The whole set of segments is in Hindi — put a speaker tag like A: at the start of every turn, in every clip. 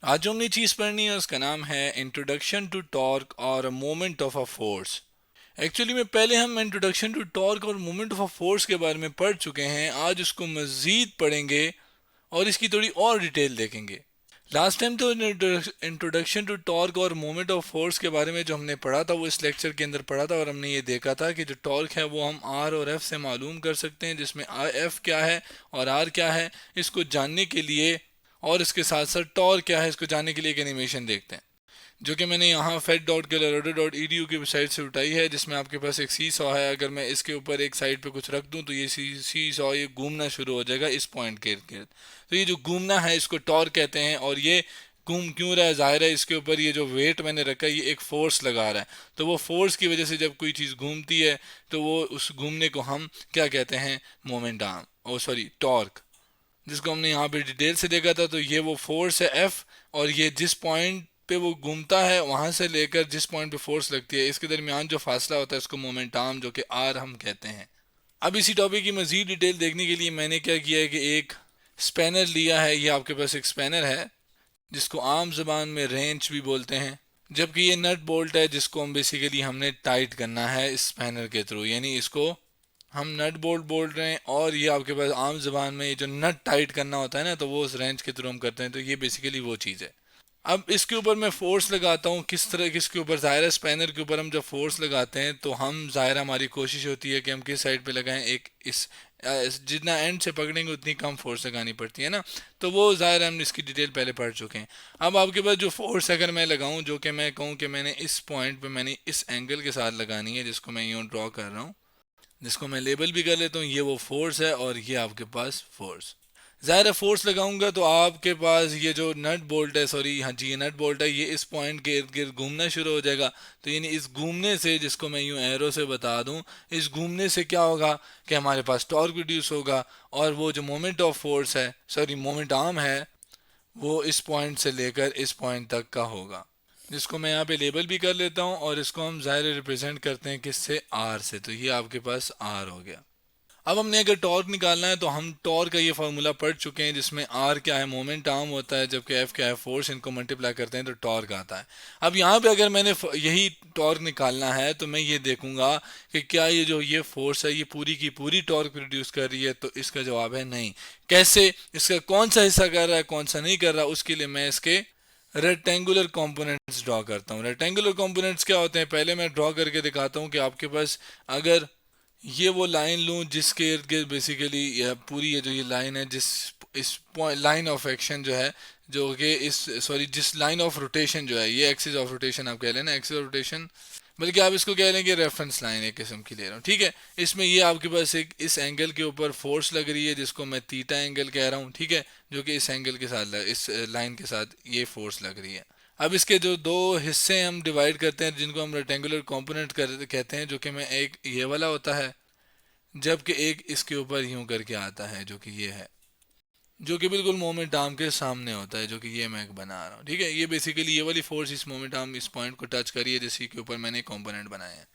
A: आज जो हमने चीज़ पढ़नी है उसका नाम है इंट्रोडक्शन टू टॉर्क और moment of a force. Actually में पहले हम इंट्रोडक्शन टू टॉर्क और मोमेंट ऑफ अ फोर्स के बारे में पढ़ चुके हैं। आज उसको मज़ीद पढ़ेंगे और इसकी थोड़ी और डिटेल देखेंगे। लास्ट टाइम तो इंट्रोडक्शन टू टॉर्क और मोमेंट ऑफ फोर्स के बारे में जो हमने पढ़ा था वो इस लेक्चर के अंदर पढ़ा था और हमने ये देखा था कि जो टॉर्क है वो हम आर और एफ से मालूम कर सकते हैं, जिसमें एफ क्या है और आर क्या है इसको जानने के लिए, और इसके साथ साथ टॉर्क क्या है इसको जानने के लिए एक एनिमेशन देखते हैं जो कि मैंने यहाँ fed.colorado.edu की वेबसाइट से उठाई है, जिसमें आपके पास एक सी सॉ है। अगर मैं इसके ऊपर एक साइड पे कुछ रख दूँ तो ये सी सॉ ये घूमना शुरू हो जाएगा इस पॉइंट के इर्द गिर्द। तो ये जो घूमना है इसको टॉर्क कहते हैं। और ये घूम क्यों रहा है, जाहिर है इसके ऊपर ये जो वेट मैंने रखा है ये एक फोर्स लगा रहा है। तो वो फोर्स की वजह से जब कोई चीज़ घूमती है तो वो उस घूमने को हम क्या कहते हैं, मोमेंटम, ओ सॉरी टॉर्क, जिसको हमने यहाँ पे डिटेल से देखा था। तो ये वो फोर्स है एफ, और ये जिस पॉइंट पे वो घूमता है वहां से लेकर जिस पॉइंट पे फोर्स लगती है इसके दरमियान जो फासला होता है इसको मोमेंटाम, जो कि आर हम कहते हैं। अब इसी टॉपिक की मजीद डिटेल देखने के लिए मैंने क्या किया है कि एक स्पैनर लिया है। ये आपके पास एक स्पैनर है जिसको आम जबान में रेंच भी बोलते हैं, जबकि ये नट बोल्ट है जिसको हम बेसिकली हमने टाइट करना है इस स्पैनर के थ्रू, यानी इसको हम नट बोल्ट बोल रहे हैं। और ये आपके पास आम जबान में ये जो नट टाइट करना होता है ना, तो वो उस रेंच के थ्रू हम करते हैं। तो ये बेसिकली वो चीज़ है। अब इसके ऊपर मैं फोर्स लगाता हूँ किस तरह, किसके ऊपर, ज़ाहिर है स्पैनर के ऊपर हम जब फोर्स लगाते हैं तो हम ज़ाहिर हमारी कोशिश होती है कि हम किस साइड पे लगाएं, एक जितना एंड से पकड़ेंगे उतनी कम फोर्स लगानी पड़ती है ना। तो वो ज़ाहिर हम इसकी डिटेल पहले पढ़ चुके हैं। अब आपके पास जो फोर्स अगर मैं लगाऊं, जो कि मैं कहूँ कि मैंने इस पॉइंट पे मैंने इस एंगल के साथ लगानी है, जिसको मैं यूँ ड्रॉ कर रहा हूँ, जिसको मैं लेबल भी कर लेता हूँ, ये वो फोर्स है और ये आपके पास फोर्स। ज़ाहिर है फोर्स लगाऊंगा तो आपके पास ये जो नट बोल्ट है, सॉरी हाँ जी ये नट बोल्ट है, ये इस पॉइंट के इर्द गिर्द घूमना शुरू हो जाएगा। तो यानी इस घूमने से, जिसको मैं यूं एरो से बता दूं, इस घूमने से क्या होगा कि हमारे पास टॉर्क रिड्यूस होगा, और वो जो मोमेंट ऑफ फोर्स है, सॉरी मोमेंट आर्म है, वो इस पॉइंट से लेकर इस पॉइंट तक का होगा, जिसको मैं यहाँ पे लेबल भी कर लेता हूँ। और इसको हम ज़ाहिर रिप्रेजेंट करते हैं किससे, आर से। तो ये आपके पास आर हो गया। अब हमने अगर टॉर्क निकालना है तो हम टॉर्क का ये फार्मूला पढ़ चुके हैं, जिसमें आर क्या है, मोमेंट आर्म होता है, जबकि एफ क्या है, फोर्स। इनको मल्टीप्लाई करते हैं तो टॉर्क आता है। अब यहाँ पे अगर मैंने यही टॉर्क निकालना है तो मैं ये देखूंगा कि क्या ये जो ये फोर्स है ये पूरी की पूरी टॉर्क प्रोड्यूस कर रही है। तो इसका जवाब है नहीं। कैसे, इसका कौन सा हिस्सा कर रहा है कौन सा नहीं कर रहा, उसके लिए मैं इसके रेक्टेंगुलर कंपोनेंट्स ड्रॉ करता हूँ। रेक्टेंगुलर कंपोनेंट्स क्या होते हैं, पहले मैं ड्रॉ करके दिखाता हूँ कि आपके पास अगर ये वो लाइन लूँ जिसके इर्द गिर्द बेसिकली पूरी ये जो ये लाइन है, जिस इस लाइन ऑफ एक्शन जो है, जो कि इस सॉरी जिस लाइन ऑफ रोटेशन जो है, ये एक्सिस ऑफ रोटेशन आप कह लेना, एक्सिस ऑफ रोटेशन, बल्कि आप इसको कह लेंगे रेफरेंस लाइन एक किस्म की ले रहा हूँ, ठीक है। इसमें ये आपके पास एक इस एंगल के ऊपर फोर्स लग रही है जिसको मैं थीटा एंगल कह रहा हूँ, ठीक है, जो कि इस एंगल के साथ इस लाइन के साथ ये फोर्स लग रही है। अब इसके जो दो हिस्से हम डिवाइड करते हैं जिनको हम रेक्टेंगुलर कंपोनेंट कहते हैं, जो कि मैं एक ये वाला होता है, जबकि एक इसके ऊपर यूं करके आता है जो कि ये है, जो कि बिल्कुल मोमेंट आर्म के सामने होता है, जो कि ये मैं बना रहा हूँ, ठीक है। ये बेसिकली ये वाली फोर्स इस मोमेंट आर्म इस पॉइंट को टच करी है जिसके के ऊपर मैंने कंपोनेंट बनाए हैं।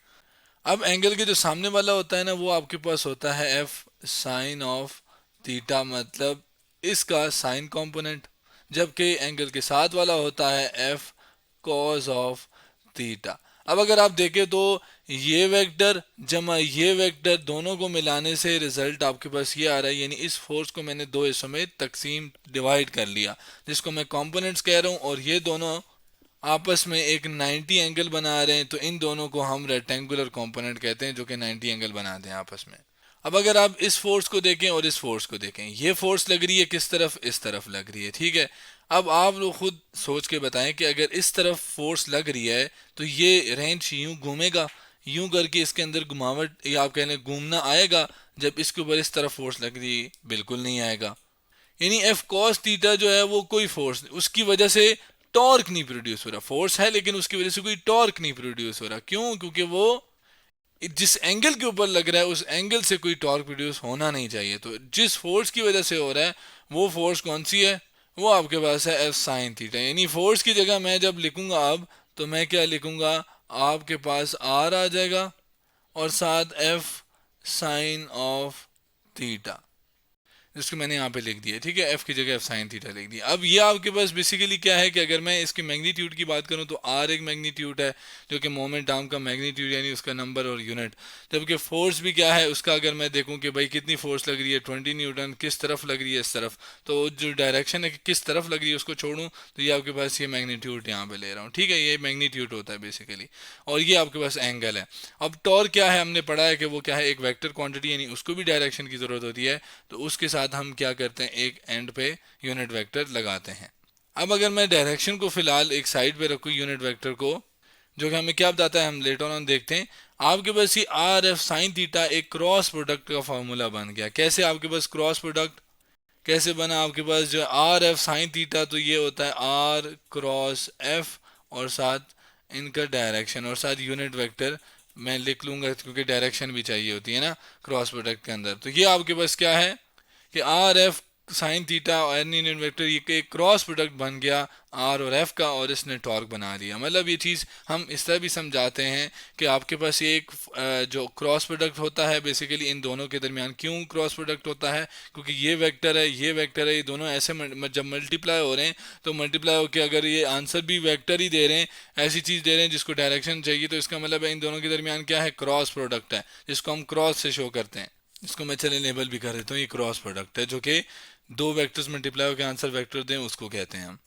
A: अब एंगल के जो सामने वाला होता है ना, वो आपके पास होता है एफ साइन ऑफ थीटा, मतलब इसका साइन कंपोनेंट, जबकि एंगल के साथ वाला होता है एफ कॉज ऑफ थीटा। अब अगर आप देखें तो ये वेक्टर जमा ये वेक्टर दोनों को मिलाने से रिजल्ट आपके पास ये आ रहा है, यानी इस फोर्स को मैंने दो हिस्सों में तकसीम डिवाइड कर लिया, जिसको मैं कंपोनेंट्स कह रहा हूँ, और ये दोनों आपस में एक 90 एंगल बना रहे हैं। तो इन दोनों को हम रेक्टेंगुलर कंपोनेंट कहते हैं, जो कि 90 एंगल बनाते हैं आपस में। अब अगर आप इस फोर्स को देखें और इस फोर्स को देखें, ये फोर्स लग रही है किस तरफ, इस तरफ लग रही है, ठीक है। अब आप लोग खुद सोच के बताएं कि अगर इस तरफ फोर्स लग रही है तो ये रेंच यूं घूमेगा, यूं करके इसके अंदर घुमावट या आप कह लें घूमना आएगा। जब इसके ऊपर इस तरफ फोर्स लग रही है बिल्कुल नहीं आएगा। यानी एफ कॉस थीटा जो है वो कोई फोर्स, उसकी वजह से टॉर्क नहीं प्रोड्यूस हो रहा, फोर्स है लेकिन उसकी वजह से कोई टॉर्क नहीं प्रोड्यूस हो रहा। क्यों? क्योंकि वो जिस एंगल के ऊपर लग रहा है उस एंगल से कोई टॉर्क प्रोड्यूस होना नहीं चाहिए। तो जिस फोर्स की वजह से हो रहा है वो फोर्स कौन सी है, वो आपके पास है एफ साइन थीटा। यानी फोर्स की जगह मैं जब लिखूंगा अब, तो मैं क्या लिखूंगा, आपके पास आर आ जाएगा और साथ एफ साइन ऑफ थीटा। जिसको मैंने यहाँ पे लिख दिया, ठीक है, एफ की जगह एफ साइन थीटा लिख दिया। अब ये आपके पास बेसिकली क्या है कि अगर मैं इसकी मैग्नीट्यूड की बात करूँ तो आर एक मैग्नीट्यूड है जो कि मोमेंट आर्म का मैग्नीट्यूड यानी उसका नंबर और यूनिट, जबकि फोर्स भी क्या है उसका, अगर मैं देखूँ कि भाई कितनी फोर्स लग रही है 20 न्यूटन, किस तरफ लग रही है इस तरफ, तो जो डायरेक्शन है कि किस तरफ लग रही है उसको छोड़ूँ तो ये आपके पास ये मैग्नीट्यूड यहाँ पे ले रहा हूँ, ठीक है, ये मैग्नीट्यूड होता है बेसिकली, और ये आपके पास एंगल है। अब टॉर्क क्या है, हमने पढ़ा है कि वो क्या है, एक वेक्टर क्वांटिटी यानी उसको भी डायरेक्शन की ज़रूरत होती है, तो उसके साथ हम क्या करते हैं, एक एंड पे यूनिट वेक्टर लगाते हैं। अब अगर मैं डायरेक्शन को फिलहाल एक साइड पे रखूँ यूनिट वेक्टर को, जो कि हमें क्या बताता है हम लेटर ऑन देखते हैं, आपके पास ये आर एफ साइन थीटा एक क्रॉस प्रोडक्ट का फॉर्मूला बन गया। कैसे आपके पास क्रॉस प्रोडक्ट कैसे बना, आपके पास जो आर एफ साइन थीटा, तो ये होता है आर क्रॉस एफ और साथ इनका डायरेक्शन और साथ यूनिट वेक्टर मैं लिख लूंगा क्योंकि डायरेक्शन भी चाहिए होती है ना क्रॉस प्रोडक्ट के अंदर। तो ये आपके पास क्या है कि आर एफ साइन थीटा और एन यूनिट वेक्टर ये एक क्रॉस प्रोडक्ट बन गया आर और एफ का, और इसने टॉर्क बना दिया। मतलब ये चीज़ हम इस तरह भी समझाते हैं कि आपके पास ये एक जो क्रॉस प्रोडक्ट होता है बेसिकली इन दोनों के दरमियान, क्यों क्रॉस प्रोडक्ट होता है, क्योंकि ये वेक्टर है ये वेक्टर है, ये दोनों ऐसे जब मल्टीप्लाई हो रहे हैं तो मल्टीप्लाई होकर अगर ये आंसर भी वेक्टर ही दे रहे हैं, ऐसी चीज़ दे रहे हैं जिसको डायरेक्शन चाहिए, तो इसका मतलब है इन दोनों के दरमियान क्या है, क्रॉस प्रोडक्ट है, जिसको हम क्रॉस से शो करते हैं। इसको मैं चले लेबल भी कर देता हूँ, ये क्रॉस प्रोडक्ट है जो कि दो वेक्टर्स मल्टीप्लाई होकर आंसर वेक्टर दें उसको कहते हैं हम।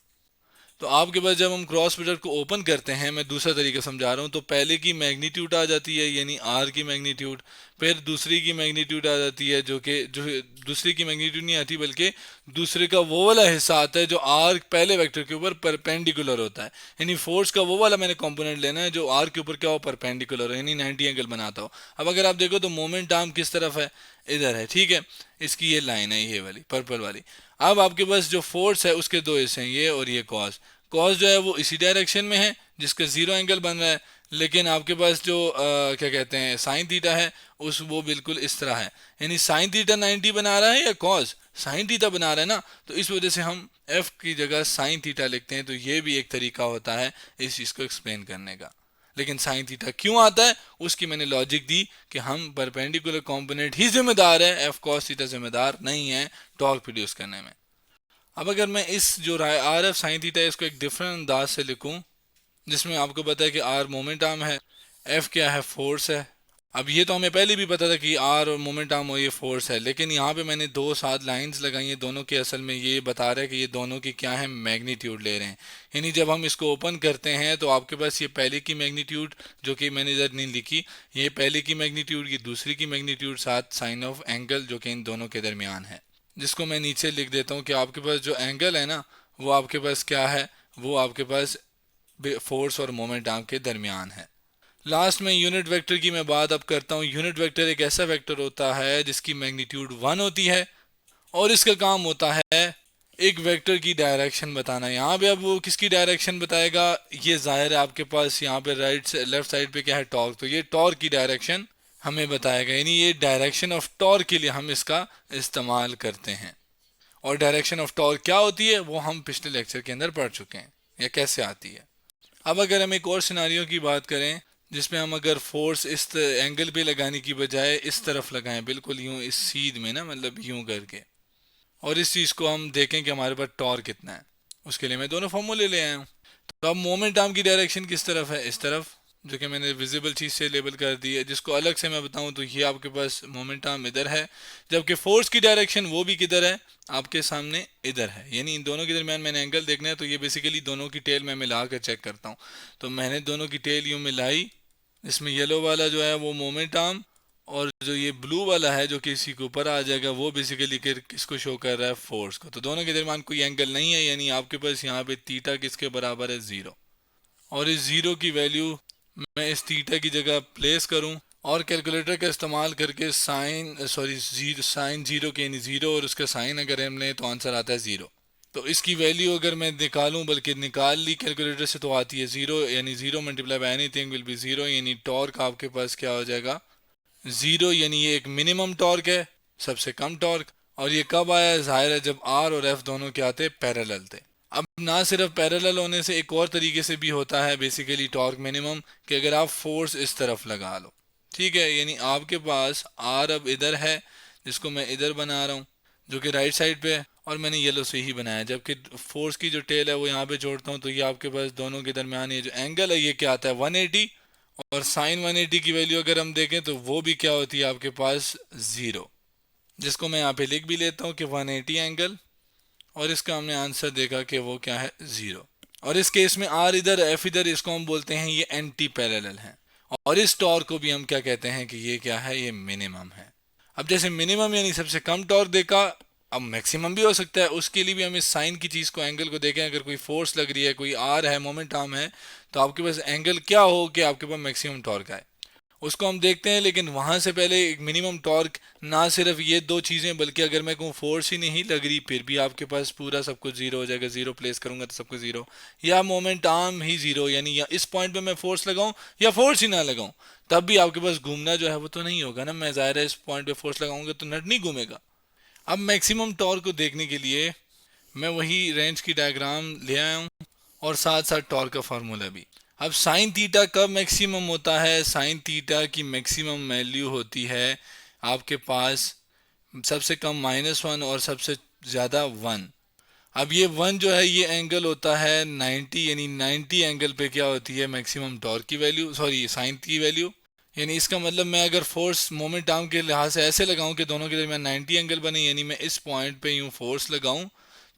A: तो आपके पास जब हम क्रॉस प्रोडक्ट को ओपन करते हैं, मैं दूसरा तरीका समझा रहा हूँ, तो पहले की मैग्नीट्यूड आ जाती है यानी आर की मैग्नीट्यूड, फिर दूसरी की मैग्नीट्यूड आ जाती है जो कि जो दूसरी की मैग्नीट्यूड नहीं आती बल्कि दूसरे का वो वाला हिस्सा आता है जो आर पहले वेक्टर के ऊपर परपेंडिकुलर होता है, यानी फोर्स का वो वाला मैंने कंपोनेंट लेना है जो आर के ऊपर क्या हो, परपेंडिकुलर हो, यानी 90 एंगल बनाता हो। अब अगर आप देखो तो मोमेंट आर्म किस तरफ है, इधर है, ठीक है, इसकी ये लाइन है ये वाली पर्पल वाली। अब आपके पास जो फोर्स है उसके दो हिस्से हैं, ये और ये कॉस। कॉस जो है वो इसी डायरेक्शन में है जिसका जीरो एंगल बन रहा है, लेकिन आपके पास जो क्या कहते हैं साइन थीटा है उस वो बिल्कुल इस तरह है, यानी साइन थीटा 90 बना रहा है या कॉस साइन थीटा बना रहा है ना, तो इस वजह से हम एफ की जगह साइन थीटा लिखते हैं। तो ये भी एक तरीका होता है इस चीज़ को एक्सप्लेन करने का। लेकिन साइन थीटा क्यों आता है उसकी मैंने लॉजिक दी कि हम परपेंडिकुलर कंपोनेंट ही जिम्मेदार है, एफ कॉस थीटा जिम्मेदार नहीं है टॉर्क प्रोड्यूस करने में। अब अगर मैं इस जो आर एफ साइन थीटा है इसको एक डिफरेंट अंदाज से लिखूं, जिसमें आपको पता है कि आर मोमेंट आर्म है, एफ क्या है, फोर्स है। अब ये तो हमें पहले भी पता था कि आर और मोमेंट आर्म और ये फोर्स है, लेकिन यहाँ पे मैंने दो साथ लाइंस लगाई हैं दोनों के, असल में ये बता रहा है कि ये दोनों की क्या है, मैग्नीट्यूड ले रहे हैं। यानी जब हम इसको ओपन करते हैं तो आपके पास ये पहले की मैग्नीट्यूड जो कि मैंने इधर नहीं लिखी, ये पहले की मैग्नीट्यूड की दूसरी की मैग्नीट्यूड साथ साइन ऑफ एंगल जो कि इन दोनों के दरमियान है, जिसको मैं नीचे लिख देता हूँ कि आपके पास जो एंगल है ना वो आपके पास क्या है, वो आपके पास फोर्स और मोमेंट आर्म के दरमियान है। लास्ट में यूनिट वेक्टर की मैं बात अब करता हूँ। यूनिट वेक्टर एक ऐसा वेक्टर होता है जिसकी मैग्नीट्यूड 1 होती है और इसका काम होता है एक वेक्टर की डायरेक्शन बताना। यहाँ पे अब वो किसकी डायरेक्शन बताएगा, ये जाहिर है आपके पास यहाँ पे राइट से लेफ्ट साइड पे क्या है, टॉर्क, तो ये टॉर्क की डायरेक्शन हमें बताएगा, यानी ये डायरेक्शन ऑफ टॉर्क के लिए हम इसका इस्तेमाल करते हैं। और डायरेक्शन ऑफ टॉर्क क्या होती है वो हम पिछले लेक्चर के अंदर पढ़ चुके हैं, या कैसे आती है। अब अगर हम एक और सिनारियो की बात करें जिसमें हम अगर फोर्स इस एंगल पे लगाने की बजाय इस तरफ लगाएं, बिल्कुल यूं इस सीध में ना, मतलब यूं करके, और इस चीज़ को हम देखें कि हमारे पास टॉर्क कितना है, उसके लिए मैं दोनों फॉर्मूले ले आया हूँ। तो अब मोमेंट आर्म की डायरेक्शन किस तरफ है, इस तरफ, जो कि मैंने विजिबल चीज़ से लेबल कर दी है। जिसको अलग से मैं बताऊं तो ये आपके पास मोमेंट आर्म इधर है, जबकि फोर्स की डायरेक्शन वो भी किधर है, आपके सामने इधर है। यानी इन दोनों के दरमियान मैंने एंगल देखना है, तो ये बेसिकली दोनों की टेल मैं मिला कर चेक करता हूँ। तो मैंने दोनों की टेल यूँ मिलाई, इसमें येलो वाला जो है वो मोमेंट आर्म, और जो ये ब्लू वाला है जो कि इसी के ऊपर आ जाएगा वो बेसिकली किसको शो कर रहा है, फोर्स को। तो दोनों के दरमियान कोई एंगल नहीं है, यानी आपके पास यहाँ पे थीटा किसके बराबर है, ज़ीरो। और इस ज़ीरो की वैल्यू मैं इस थीटा की जगह प्लेस करूं और कैलकुलेटर का इस्तेमाल करके साइन जीरो के यानी ज़ीरो और उसका साइन अगर हम लें तो आंसर आता है ज़ीरो। तो इसकी वैल्यू अगर मैं निकालूं, बल्कि निकाल ली कैलकुलेटर से, तो आती है ज़ीरो, यानी zero multiply by anything will be zero, यानी टॉर्क आपके पास क्या हो जाएगा, ज़ीरो। यानी ये एक मिनिमम टॉर्क है, सबसे कम टॉर्क। और ये कब आया, जाहिर है जब आर और एफ दोनों क्या थे, पैरेलल थे। अब ना सिर्फ पैरेलल होने से एक और तरीके से भी होता है बेसिकली टॉर्क मिनिमम, कि अगर आप फोर्स इस तरफ लगा लो, ठीक है, यानी आपके पास आर अब इधर है जिसको मैं इधर बना रहा हूँ, जो कि राइट साइड पे है, और मैंने येलो से ही बनाया। जबकि फोर्स की जो टेल है वो यहाँ पे जोड़ता हूँ तो ये आपके पास दोनों के दरमियान ये जो एंगल है ये क्या आता है 180, और साइन 180 की वैल्यू अगर हम देखें तो वो भी क्या होती है आपके पास 0, जिसको मैं यहाँ पे लिख भी लेता हूँ कि 180 एंगल, और इसका हमने आंसर देखा कि वो क्या है 0। और इस केस में आर इधर एफ इधर, इसको हम बोलते हैं ये एंटी पैरेलल है। और इस टॉर्क को भी हम क्या कहते हैं कि ये क्या है, ये मिनिमम है। अब जैसे मिनिमम यानी सबसे कम टॉर्क देखा, अब मैक्सिमम भी हो सकता है, उसके लिए भी हम इस साइन की चीज़ को एंगल को देखें। अगर कोई फोर्स लग रही है, कोई आर है, मोमेंट आर्म है, तो आपके पास एंगल क्या हो कि आपके पास मैक्सिमम टॉर्क आए, उसको हम देखते हैं। लेकिन वहां से पहले एक मिनिमम टॉर्क, ना सिर्फ ये दो चीज़ें बल्कि अगर मैं कहूँ फोर्स ही नहीं लग रही फिर भी आपके पास पूरा सब कुछ जीरो हो जाएगा। जीरो प्लेस करूंगा तो सब कुछ जीरो, या मोमेंट आर्म ही जीरो, यानी या इस पॉइंट पे मैं फोर्स लगाऊं या फोर्स ही ना लगाऊं तब भी आपके पास घूमना जो है वो तो नहीं होगा ना। मैं ज़ाहिर है इस पॉइंट पे फोर्स लगाऊंगा तो नट नहीं घूमेगा। अब मैक्सिमम टॉर्क को देखने के लिए मैं वही रेंज की डायग्राम ले आया हूँ, और साथ साथ टॉर्क का फार्मूला भी। अब साइन थीटा कब मैक्सिमम होता है, साइन थीटा की मैक्सिमम वैल्यू होती है आपके पास सबसे कम -1 और सबसे ज़्यादा 1। अब ये 1 जो है ये एंगल होता है 90, यानी 90 एंगल पे क्या होती है मैक्सिमम टॉर्क की वैल्यू, सॉरी साइन की वैल्यू। यानी इसका मतलब मैं अगर फोर्स मोमेंट आर्म के लिहाज से ऐसे लगाऊं कि दोनों के दरमियान 90 एंगल बने, यानी मैं इस पॉइंट पे यूं फोर्स लगाऊं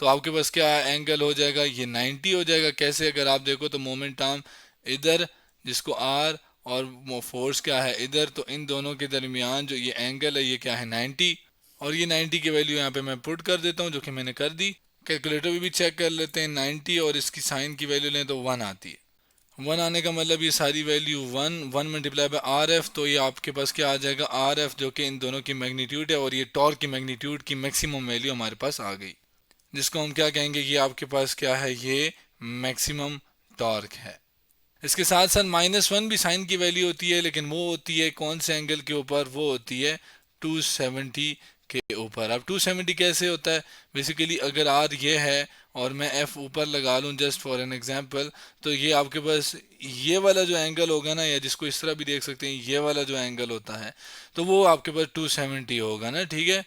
A: तो आपके पास क्या एंगल हो जाएगा, ये 90 हो जाएगा। कैसे, अगर आप देखो तो मोमेंट आर्म इधर जिसको आर, और फोर्स क्या है इधर, तो इन दोनों के दरमियान जो ये एंगल है ये क्या है 90, और ये 90 की वैल्यू यहाँ पे मैं पुट कर देता हूँ जो कि मैंने कर दी। कैलकुलेटर में भी चेक कर लेते हैं, 90 और इसकी साइन की वैल्यू लें तो 1 आती है। 1 आने का मतलब ये सारी value 1 multiply by R F, तो ये आपके पास क्या आ जाएगा आर एफ, जो कि इन दोनों की मैग्नीट्यूड है, और ये टॉर्क की मैग्नीट्यूड की मैक्सिमम वैल्यू हमारे पास आ गई, जिसको हम क्या कहेंगे कि आपके पास क्या है, ये मैक्सिमम टॉर्क है। इसके साथ साथ -1 भी साइन की वैल्यू होती है, लेकिन वो होती है कौन से एंगल के ऊपर, वो होती है 270 के ऊपर। अब 270 कैसे होता है, बेसिकली अगर आर ये है और मैं एफ ऊपर लगा लूँ जस्ट फॉर एन एग्जांपल, तो ये आपके पास ये वाला जो एंगल होगा ना, या जिसको इस तरह भी देख सकते हैं, ये वाला जो एंगल होता है तो वो आपके पास 270 होगा ना, ठीक है।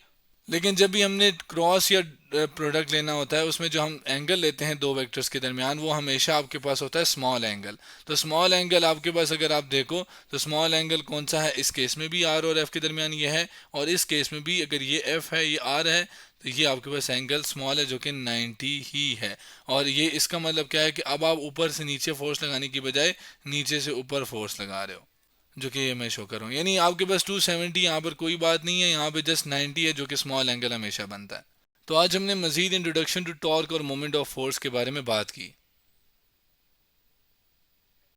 A: लेकिन जब भी हमने क्रॉस या प्रोडक्ट लेना होता है, उसमें जो हम एंगल लेते हैं दो वेक्टर्स के दरमियान, वो हमेशा आपके पास होता है स्मॉल एंगल। तो स्मॉल एंगल आपके पास अगर आप देखो तो स्मॉल एंगल कौन सा है, इस केस में भी आर और एफ के दरमियान ये है, और इस केस में भी अगर ये एफ है ये आर है, तो ये आपके पास एंगल स्मॉल है जो कि 90 ही है। और ये इसका मतलब क्या है कि अब आप ऊपर से नीचे फोर्स लगाने की बजाय नीचे से ऊपर फोर्स लगा रहे हो, जो कि ये मैं शो कर रहा हूँ। यानी आपके पास 270 यहाँ पर कोई बात नहीं है, यहाँ पे जस्ट 90 है जो कि स्मॉल एंगल हमेशा बनता है। तो आज हमने मजीद इंट्रोडक्शन टू टॉर्क और मोमेंट ऑफ फोर्स के बारे में बात की।